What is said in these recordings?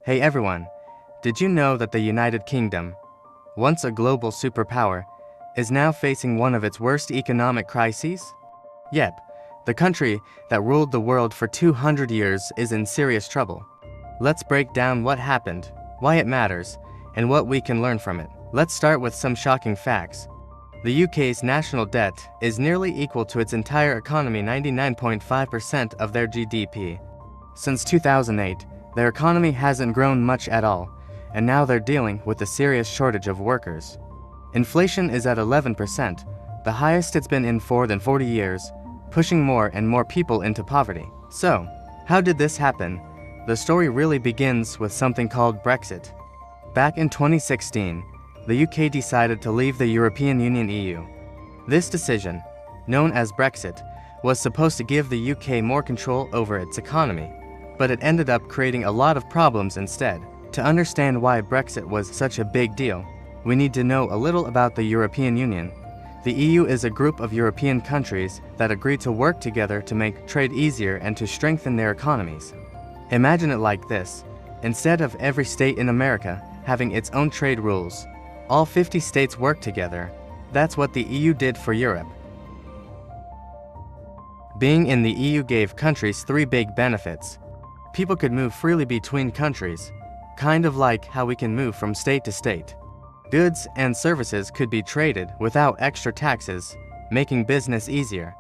Hey everyone, did you know that the United Kingdom, once a global superpower, is now facing one of its worst economic crises? Yep, the country that ruled the world for 200 years is in serious trouble. Let's break down what happened, why it matters, and what we can learn from it. Let's start with some shocking facts. The UK's national debt is nearly equal to its entire economy, 99.5% of their GDP. Since 2008, their economy hasn't grown much at all, and now they're dealing with a serious shortage of workers. Inflation is at 11%, the highest it's been in more than 40 years, pushing more and more people into poverty. So, how did this happen? The story really begins with something called Brexit. Back in 2016, the UK decided to leave the European Union (EU). This decision, known as Brexit, was supposed to give the UK more control over its economy, but it ended up creating a lot of problems instead. To understand why Brexit was such a big deal, we need to know a little about the European Union. The EU is a group of European countries that agreed to work together to make trade easier and to strengthen their economies. Imagine it like this: instead of every state in America having its own trade rules, all 50 states work together. That's what the EU did for Europe. Being in the EU gave countries three big benefits. People could move freely between countries, kind of like how we can move from state to state. Goods and services could be traded without extra taxes, making business easier.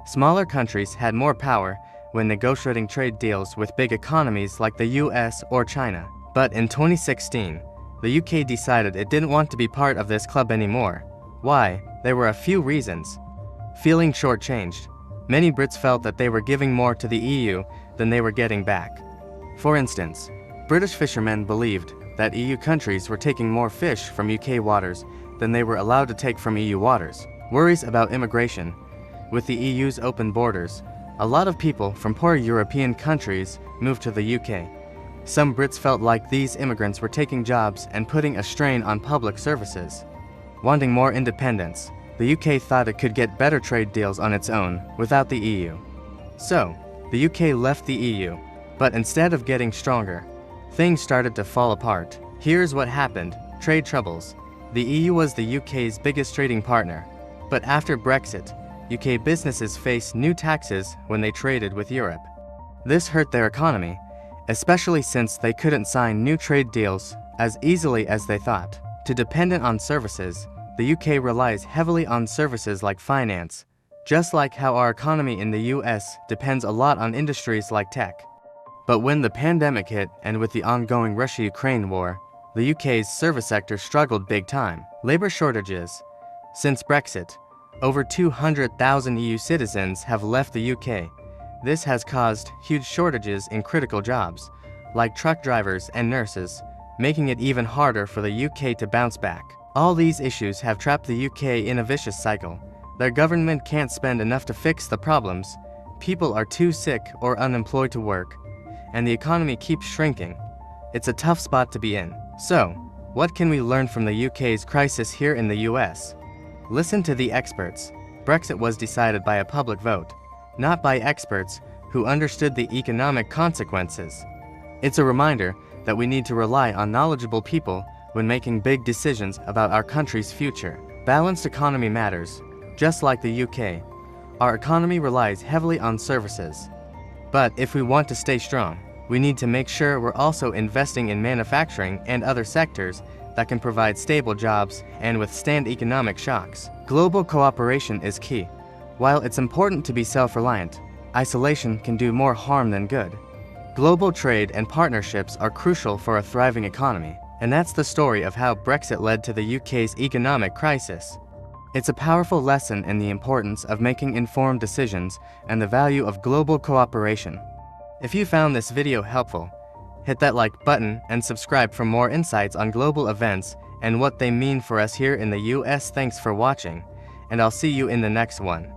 Smaller countries had more power when negotiating trade deals with big economies like the US or China. But in 2016, the UK decided it didn't want to be part of this club anymore. Why? There were a few reasons. Feeling shortchanged. Many Brits felt that they were giving more to the EU than they were getting back. For instance, British fishermen believed that EU countries were taking more fish from UK waters than they were allowed to take from EU waters. Worries about immigration. With the EU's open borders, a lot of people from poor European countries moved to the UK. Some Brits felt like these immigrants were taking jobs and putting a strain on public services. Wanting more independence, the UK thought it could get better trade deals on its own without the EU. So, the UK left the EU, but instead of getting stronger, things started to fall apart. Here's what happened: trade troubles. The EU was the UK's biggest trading partner, but after Brexit, UK businesses faced new taxes when they traded with Europe. This hurt their economy, especially since they couldn't sign new trade deals as easily as they thought. Too dependent on services, the UK relies heavily on services like finance, just like how our economy in the US depends a lot on industries like tech. But when the pandemic hit and with the ongoing Russia-Ukraine war, the UK's service sector struggled big time. Labor shortages. Since Brexit, over 200,000 EU citizens have left the UK. This has caused huge shortages in critical jobs, like truck drivers and nurses, making it even harder for the UK to bounce back. All these issues have trapped the UK in a vicious cycle. Their government can't spend enough to fix the problems, people are too sick or unemployed to work, and the economy keeps shrinking. It's a tough spot to be in. So, what can we learn from the UK's crisis here in the US? Listen to the experts. Brexit was decided by a public vote, not by experts who understood the economic consequences. It's a reminder that we need to rely on knowledgeable people when making big decisions about our country's future. Balanced economy matters. Just like the UK, our economy relies heavily on services. But if we want to stay strong, we need to make sure we're also investing in manufacturing and other sectors that can provide stable jobs and withstand economic shocks. Global cooperation is key. While it's important to be self-reliant, isolation can do more harm than good. Global trade and partnerships are crucial for a thriving economy, and that's the story of how Brexit led to the UK's economic crisis. It's a powerful lesson in the importance of making informed decisions and the value of global cooperation. If you found this video helpful, hit that like button and subscribe for more insights on global events and what they mean for us here in the US. Thanks for watching, and I'll see you in the next one.